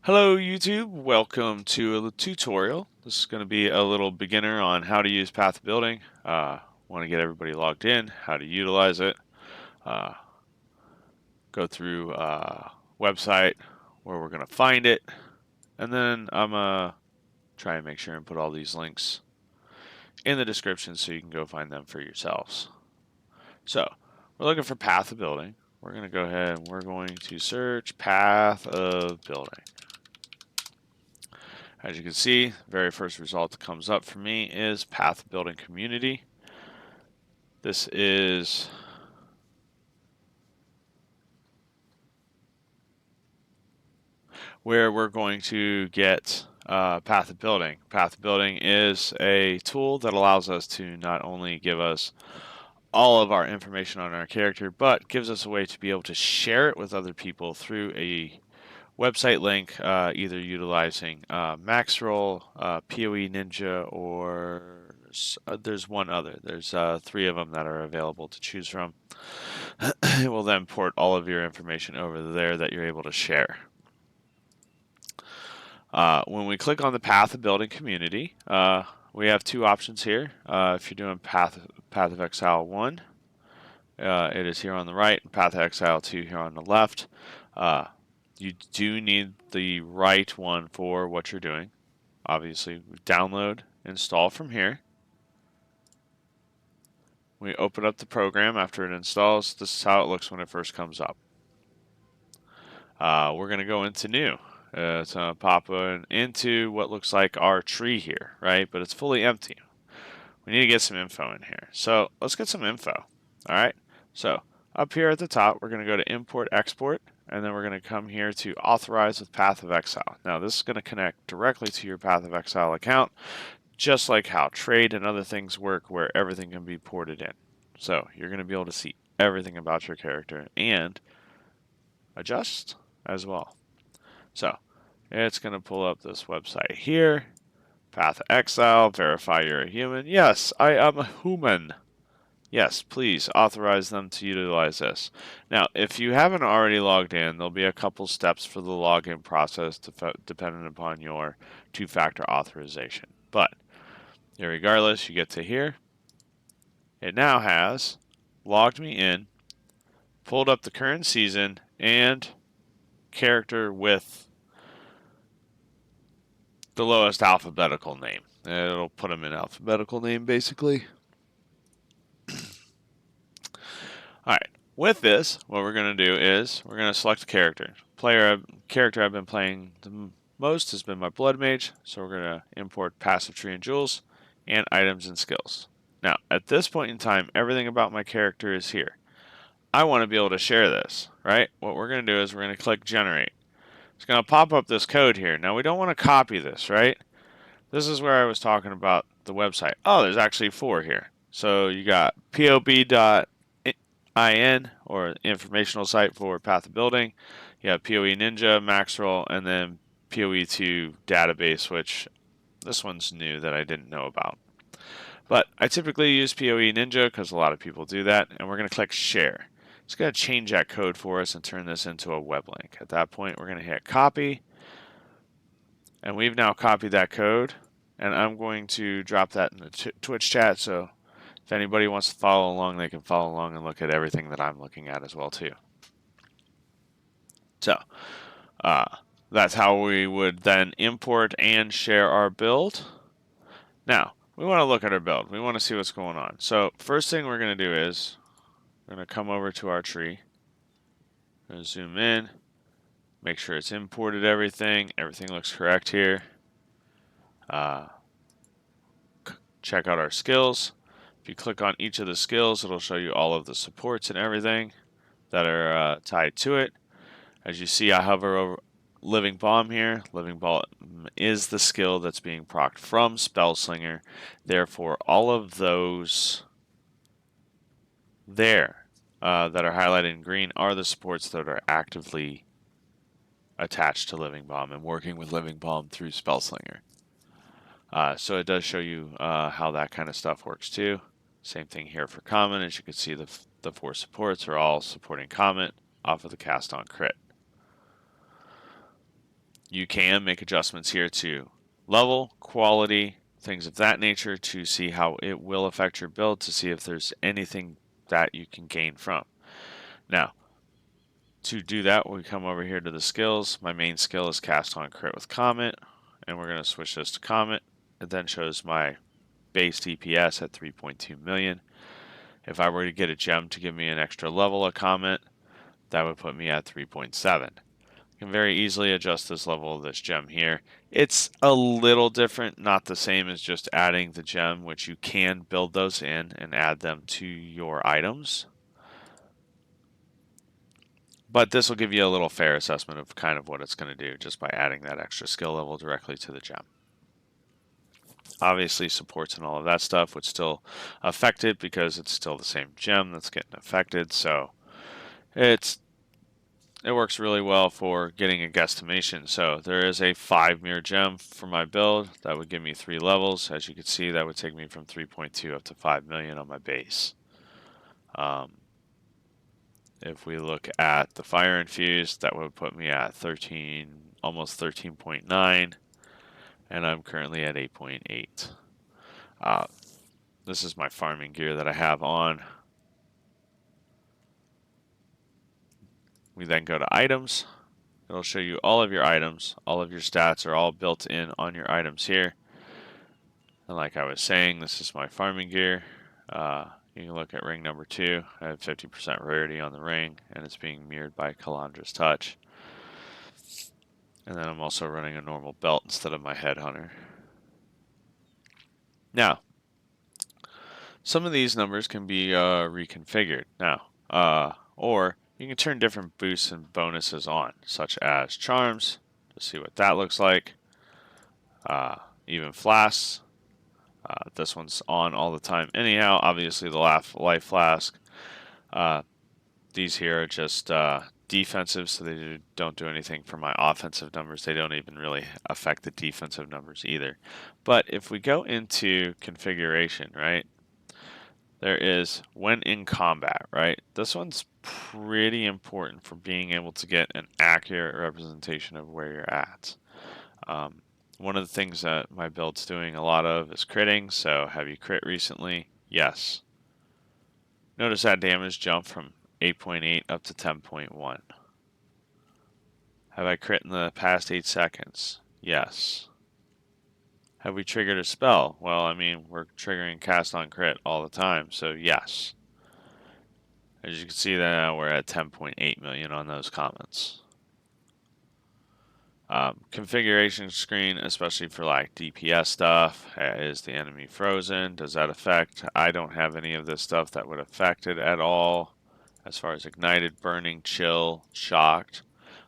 Hello YouTube, welcome to a tutorial. This is going to be a little beginner on how to use path building. Want to get everybody logged in, how to utilize it, uh, go through website where we're going to find it, and then I'm going to try and make sure and put all these links in the description so you can go find them for yourselves. So we're looking for path of building. We're going to go ahead and we're going to search path of building. As you can see, the very first result that comes up for me is Path Building Community. This is where we're going to get Path of Building. Path of Building is a tool that allows us to not only give us all of our information on our character, but gives us a way to be able to share it with other people through a website link, either utilizing Maxroll, POE Ninja, or there's one other. There's three of them that are available to choose from. It will then port all of your information over there that you're able to share. When we click on the Path of Building Community, we have two options here. If you're doing Path of Exile 1, it is here on the right, and Path of Exile 2 here on the left. You do need the right one for what you're doing. Obviously, download, install from here. We open up the program after it installs. This is how it looks when it first comes up. We're going to go into new. It's going to pop into what looks like our tree here, right? But it's fully empty. We need to get some info in here. So let's get some info. All right. So up here at the top, we're going to go to import export, and then we're going to come here to authorize with Path of Exile. Now this is going to connect directly to your Path of Exile account, just like how trade and other things work where everything can be ported in. So you're going to be able to see everything about your character and adjust as well. So it's going to pull up this website here. Path of Exile, verify you're a human. Yes, I am a human. Yes, please authorize them to utilize this. Now, if you haven't already logged in, there'll be a couple steps for the login process depending upon your two-factor authorization. But regardless, you get to here. It now has logged me in, pulled up the current season, and character with the lowest alphabetical name. It'll put them in alphabetical name, basically. Alright, with this, what we're going to do is we're going to select a character. Character I've been playing the most has been my Blood Mage, so we're going to import Passive Tree and Jewels, and Items and Skills. Now, at this point in time, everything about my character is here. I want to be able to share this, right? What we're going to do is we're going to click Generate. It's going to pop up this code here. Now, we don't want to copy this, right? This is where I was talking about the website. Oh, there's actually four here. So you got POB.in, or informational site for Path of Building. You have POE Ninja, Maxroll, and then POE2 database, which this one's new that I didn't know about. But I typically use POE Ninja because a lot of people do that, and we're going to click Share. It's going to change that code for us and turn this into a web link. At that point, we're going to hit Copy, and we've now copied that code, and I'm going to drop that in the Twitch chat, so if anybody wants to follow along, they can follow along and look at everything that I'm looking at as well too. So that's how we would then import and share our build. Now, we want to look at our build. We want to see what's going on. So first thing we're going to do is we're going to come over to our tree. We're going to zoom in, make sure it's imported everything. Everything looks correct here. Check out our skills. If you click on each of the skills, it'll show you all of the supports and everything that are tied to it. As you see, I hover over Living Bomb here. Living Bomb is the skill that's being procced from Spellslinger. Therefore, all of those there that are highlighted in green are the supports that are actively attached to Living Bomb and working with Living Bomb through Spellslinger. So it does show you how that kind of stuff works too. Same thing here for Common. As you can see, the four supports are all supporting Comet off of the cast on crit. You can make adjustments here to level, quality, things of that nature to see how it will affect your build, to see if there's anything that you can gain from. Now, to do that, we come over here to the skills. My main skill is cast on crit with Comet, and we're going to switch this to Comet. It then shows my base DPS at 3.2 million. If I were to get a gem to give me an extra level of Comet, that would put me at 3.7. Can very easily adjust this level of this gem here. It's a little different, not the same as just adding the gem, which you can build those in and add them to your items. But this will give you a little fair assessment of kind of what it's going to do just by adding that extra skill level directly to the gem. Obviously, supports and all of that stuff would still affect it because it's still the same gem that's getting affected. So it works really well for getting a guesstimation. So there is a 5 mirror gem for my build that would give me 3 levels. As you can see, that would take me from 3.2 up to 5 million on my base. If we look at the fire infused, that would put me at 13, almost 13.9, and I'm currently at 8.8. This is my farming gear that I have on. We then go to items. It'll show you all of your items. All of your stats are all built in on your items here. And like I was saying, this is my farming gear. You can look at ring number 2. I have 50% rarity on the ring, and it's being mirrored by Calandra's Touch. And then I'm also running a normal belt instead of my headhunter. Now, some of these numbers can be reconfigured now, or you can turn different boosts and bonuses on, such as charms, to see what that looks like. Even flasks. This one's on all the time anyhow. Obviously, the life flask. These here are just defensive, so they don't do anything for my offensive numbers. They don't even really affect the defensive numbers either. But if we go into configuration, right, there is when in combat, right? This one's pretty important for being able to get an accurate representation of where you're at. One of the things that my build's doing a lot of is critting, so have you crit recently? Yes. Notice that damage jump from 8.8 up to 10.1. Have I crit in the past 8 seconds? Yes. Have we triggered a spell? Well, I mean, we're triggering cast on crit all the time, so yes. As you can see, now we're at 10.8 million on those comments. Configuration screen, especially for like DPS stuff, is the enemy frozen? Does that affect? I don't have any of this stuff that would affect it at all. As far as ignited, burning, chill, shocked.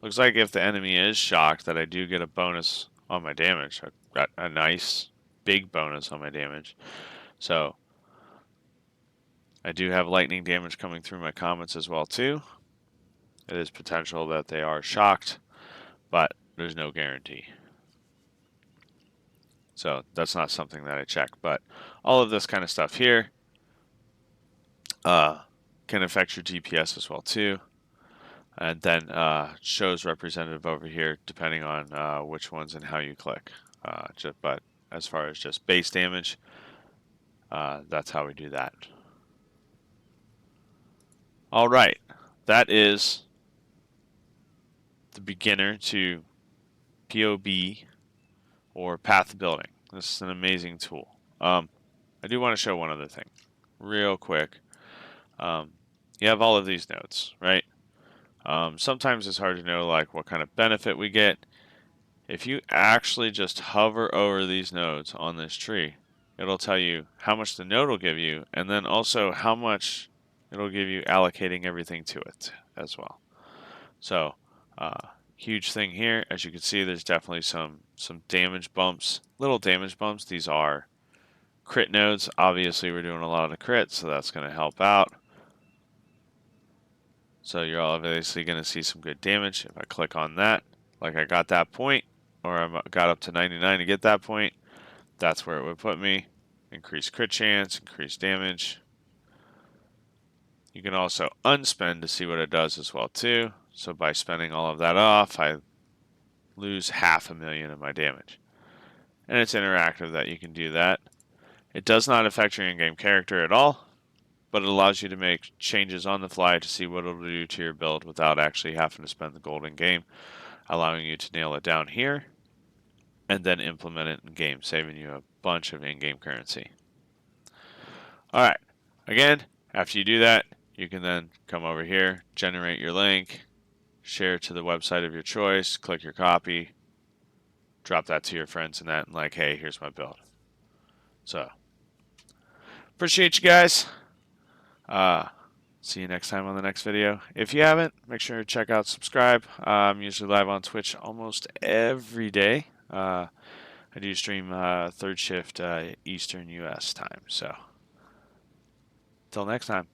Looks like if the enemy is shocked, that I do get a bonus on my damage. I got a nice big bonus on my damage. So I do have lightning damage coming through my comments as well too. It is potential that they are shocked, but there's no guarantee. So that's not something that I check. But all of this kind of stuff here can affect your DPS as well too. And then shows representative over here depending on which ones and how you click. But as far as just base damage, that's how we do that. All right, that is the beginner to POB or path building. This is an amazing tool. I do want to show one other thing real quick. You have all of these nodes, right? Sometimes it's hard to know like what kind of benefit we get. If you actually just hover over these nodes on this tree, it'll tell you how much the node will give you, and then also how much it'll give you allocating everything to it as well. So, huge thing here. As you can see, there's definitely some damage bumps, little damage bumps. These are crit nodes. Obviously, we're doing a lot of the crit, so that's going to help out. So you're obviously going to see some good damage. If I click on that, like I got that point, or I got up to 99 to get that point, that's where it would put me. Increase crit chance, increase damage. You can also unspend to see what it does as well too. So by spending all of that off, I lose 500,000 of my damage. And it's interactive that you can do that. It does not affect your in-game character at all, but it allows you to make changes on the fly to see what it'll do to your build without actually having to spend the gold in game, allowing you to nail it down here and then implement it in game, saving you a bunch of in-game currency. Alright, again, after you do that, you can then come over here, generate your link, share it to the website of your choice, click your copy, drop that to your friends and that, and like, hey, here's my build. So, appreciate you guys. See you next time on the next video. If you haven't, make sure to check out subscribe. I'm usually live on Twitch almost every day. I do stream third shift Eastern US time. So, till next time.